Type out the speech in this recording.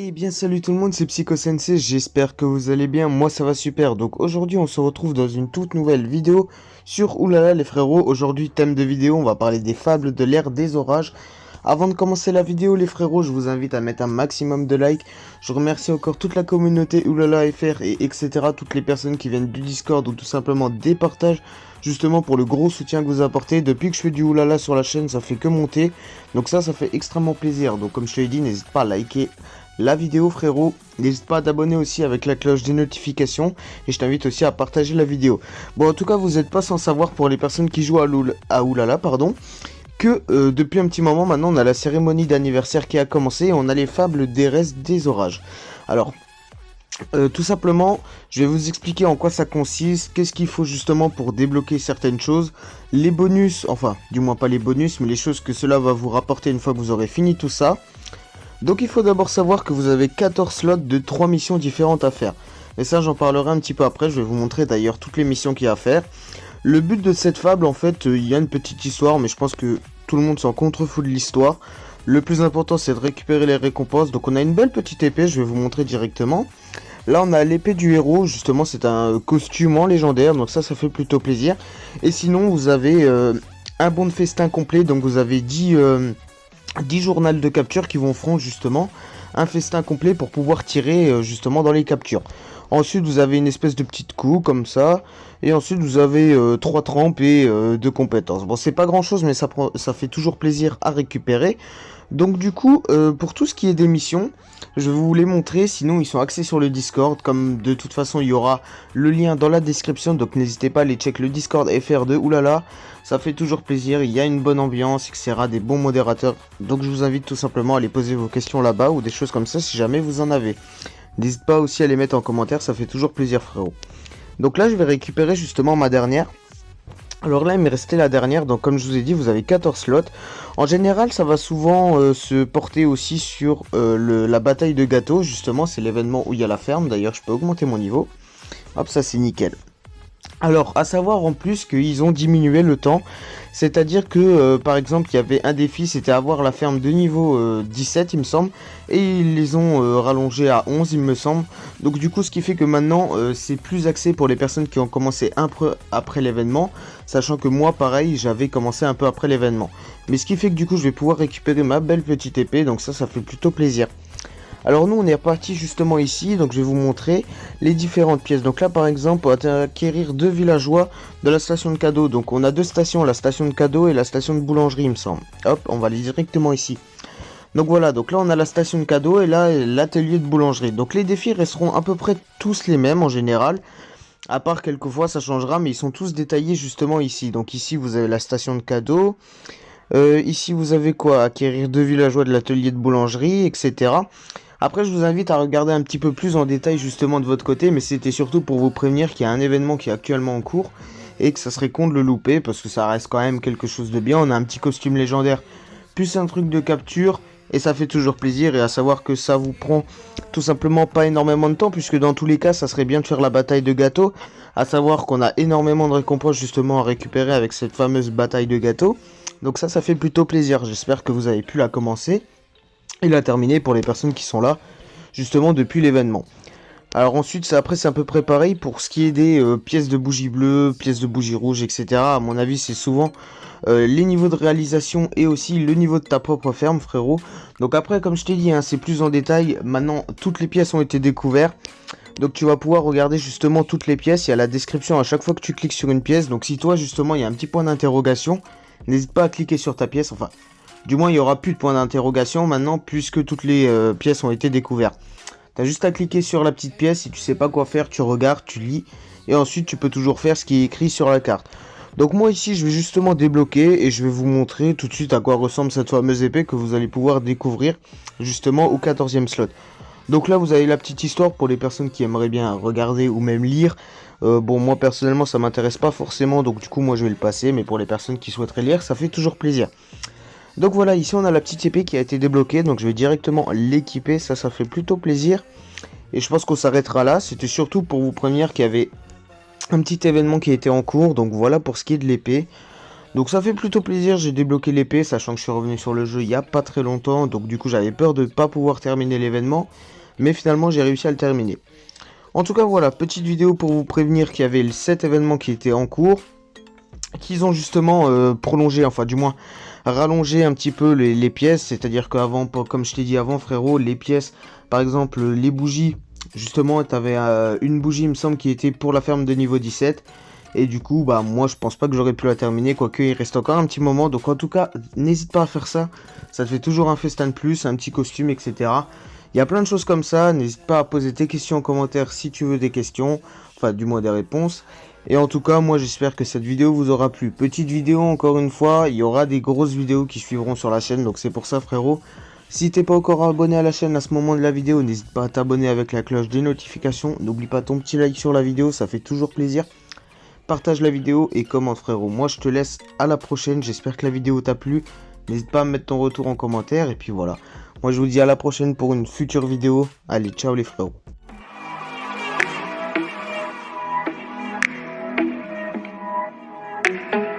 Eh bien salut tout le monde, c'est Psycho Sensei, j'espère que vous allez bien, moi ça va super. Donc aujourd'hui on se retrouve dans une toute nouvelle vidéo sur Oulala les frérots. Aujourd'hui thème de vidéo, on va parler des fables de l'ère des orages. Avant de commencer la vidéo les frérots, je vous invite à mettre un maximum de likes. Je remercie encore toute la communauté Oulala FR et etc. Toutes les personnes qui viennent du Discord ou tout simplement des partages. Justement pour le gros soutien que vous apportez. Depuis que je fais du Oulala sur la chaîne, ça fait que monter. Donc ça fait extrêmement plaisir. Donc comme je te l'ai dit, n'hésite pas à liker la vidéo frérot, n'hésite pas à t'abonner aussi avec la cloche des notifications et je t'invite aussi à partager la vidéo. Bon en tout cas vous n'êtes pas sans savoir pour les personnes qui jouent à Oulala pardon, que depuis un petit moment maintenant on a la cérémonie d'anniversaire qui a commencé et on a les fables d'Erez des orages. Alors tout simplement, je vais vous expliquer en quoi ça consiste, qu'est-ce qu'il faut justement pour débloquer certaines choses, les bonus, enfin du moins pas les bonus mais les choses que cela va vous rapporter une fois que vous aurez fini tout ça. Donc il faut d'abord savoir que vous avez 14 slots de 3 missions différentes à faire. Et ça j'en parlerai un petit peu après, je vais vous montrer d'ailleurs toutes les missions qu'il y a à faire. Le but de cette fable en fait, il y a une petite histoire mais je pense que tout le monde s'en contrefout de l'histoire. Le plus important c'est de récupérer les récompenses, donc on a une belle petite épée, je vais vous montrer directement. Là on a l'épée du héros, justement c'est un costume en légendaire, donc ça fait plutôt plaisir. Et sinon vous avez un bon de festin complet, donc vous avez 10 journaux de capture qui vont feront justement un festin complet pour pouvoir tirer justement dans les captures. Ensuite vous avez une espèce de petite coup comme ça. Et ensuite vous avez 3 trempes et 2 compétences. Bon c'est pas grand chose mais ça fait toujours plaisir à récupérer. Donc du coup pour tout ce qui est des missions, je vais vous les montrer, sinon ils sont axés sur le Discord, comme de toute façon il y aura le lien dans la description, donc n'hésitez pas à aller check le Discord FR2, oulala, ça fait toujours plaisir, il y a une bonne ambiance, etc., des bons modérateurs, donc je vous invite tout simplement à aller poser vos questions là-bas, ou des choses comme ça si jamais vous en avez. N'hésitez pas aussi à les mettre en commentaire, ça fait toujours plaisir frérot. Donc là je vais récupérer justement ma dernière. Alors là il m'est resté la dernière, donc comme je vous ai dit vous avez 14 slots. En général ça va souvent se porter aussi sur la bataille de gâteaux, justement c'est l'événement où il y a la ferme, d'ailleurs je peux augmenter mon niveau. Hop ça c'est nickel. Alors, à savoir en plus qu'ils ont diminué le temps, c'est-à-dire que par exemple il y avait un défi, c'était avoir la ferme de niveau 17 il me semble, et ils les ont rallongé à 11 il me semble. Donc du coup ce qui fait que maintenant c'est plus axé pour les personnes qui ont commencé un peu après l'événement, sachant que moi pareil j'avais commencé un peu après l'événement. Mais ce qui fait que du coup je vais pouvoir récupérer ma belle petite épée, donc ça fait plutôt plaisir. Alors nous on est reparti justement ici, donc je vais vous montrer les différentes pièces. Donc là par exemple on va acquérir 2 villageois de la station de cadeaux. Donc on a 2 stations, la station de cadeaux et la station de boulangerie il me semble. Hop, on va aller directement ici. Donc voilà, donc là on a la station de cadeaux et là l'atelier de boulangerie. Donc les défis resteront à peu près tous les mêmes en général. À part quelquefois ça changera, mais ils sont tous détaillés justement ici. Donc ici vous avez la station de cadeaux. Ici vous avez quoi? Acquérir 2 villageois de l'atelier de boulangerie, etc. Après, je vous invite à regarder un petit peu plus en détail justement de votre côté, mais c'était surtout pour vous prévenir qu'il y a un événement qui est actuellement en cours et que ça serait con de le louper parce que ça reste quand même quelque chose de bien. On a un petit costume légendaire, plus un truc de capture et ça fait toujours plaisir. Et à savoir que ça vous prend tout simplement pas énormément de temps puisque dans tous les cas, ça serait bien de faire la bataille de gâteaux. À savoir qu'on a énormément de récompenses justement à récupérer avec cette fameuse bataille de gâteaux. Donc ça fait plutôt plaisir. J'espère que vous avez pu la commencer et la terminer pour les personnes qui sont là justement depuis l'événement. Alors ensuite après c'est à peu près pareil pour ce qui est des pièces de bougies bleues, pièces de bougies rouges, etc. À mon avis c'est souvent les niveaux de réalisation et aussi le niveau de ta propre ferme frérot. Donc après comme je t'ai dit hein, c'est plus en détail, maintenant toutes les pièces ont été découvertes. Donc tu vas pouvoir regarder justement toutes les pièces, il y a la description à chaque fois que tu cliques sur une pièce. Donc si toi justement il y a un petit point d'interrogation, n'hésite pas à cliquer sur ta pièce, enfin du moins il n'y aura plus de point d'interrogation maintenant puisque toutes les pièces ont été découvertes. T'as juste à cliquer sur la petite pièce, si tu sais pas quoi faire, tu regardes, tu lis, et ensuite tu peux toujours faire ce qui est écrit sur la carte. Donc moi ici je vais justement débloquer et je vais vous montrer tout de suite à quoi ressemble cette fameuse épée que vous allez pouvoir découvrir justement au 14e slot. Donc là vous avez la petite histoire pour les personnes qui aimeraient bien regarder ou même lire. Bon moi personnellement ça m'intéresse pas forcément donc du coup moi je vais le passer, mais pour les personnes qui souhaiteraient lire ça fait toujours plaisir. Donc voilà, ici on a la petite épée qui a été débloquée, donc je vais directement l'équiper, ça fait plutôt plaisir. Et je pense qu'on s'arrêtera là, c'était surtout pour vous prévenir qu'il y avait un petit événement qui était en cours, donc voilà pour ce qui est de l'épée. Donc ça fait plutôt plaisir, j'ai débloqué l'épée, sachant que je suis revenu sur le jeu il y a pas très longtemps. Donc du coup j'avais peur de ne pas pouvoir terminer l'événement. Mais finalement j'ai réussi à le terminer. En tout cas voilà, petite vidéo pour vous prévenir qu'il y avait 7 événements qui étaient en cours. Qu'ils ont justement prolongé, enfin du moins rallongé un petit peu les pièces. C'est-à-dire qu'avant, comme je t'ai dit avant frérot, les pièces, par exemple les bougies, justement tu avais une bougie il me semble qui était pour la ferme de niveau 17. Et du coup bah moi je pense pas que j'aurais pu la terminer, quoique il reste encore un petit moment. Donc en tout cas n'hésite pas à faire ça, ça te fait toujours un festin de plus, un petit costume, etc. Il y a plein de choses comme ça, n'hésite pas à poser tes questions en commentaire si tu veux des questions, enfin du moins des réponses. Et en tout cas, moi j'espère que cette vidéo vous aura plu. Petite vidéo encore une fois, il y aura des grosses vidéos qui suivront sur la chaîne, donc c'est pour ça frérot. Si t'es pas encore abonné à la chaîne à ce moment de la vidéo, n'hésite pas à t'abonner avec la cloche des notifications. N'oublie pas ton petit like sur la vidéo, ça fait toujours plaisir. Partage la vidéo et commente frérot. Moi je te laisse à la prochaine, j'espère que la vidéo t'a plu. N'hésite pas à mettre ton retour en commentaire et puis voilà. Moi je vous dis à la prochaine pour une future vidéo. Allez, ciao les frérots. Thank you.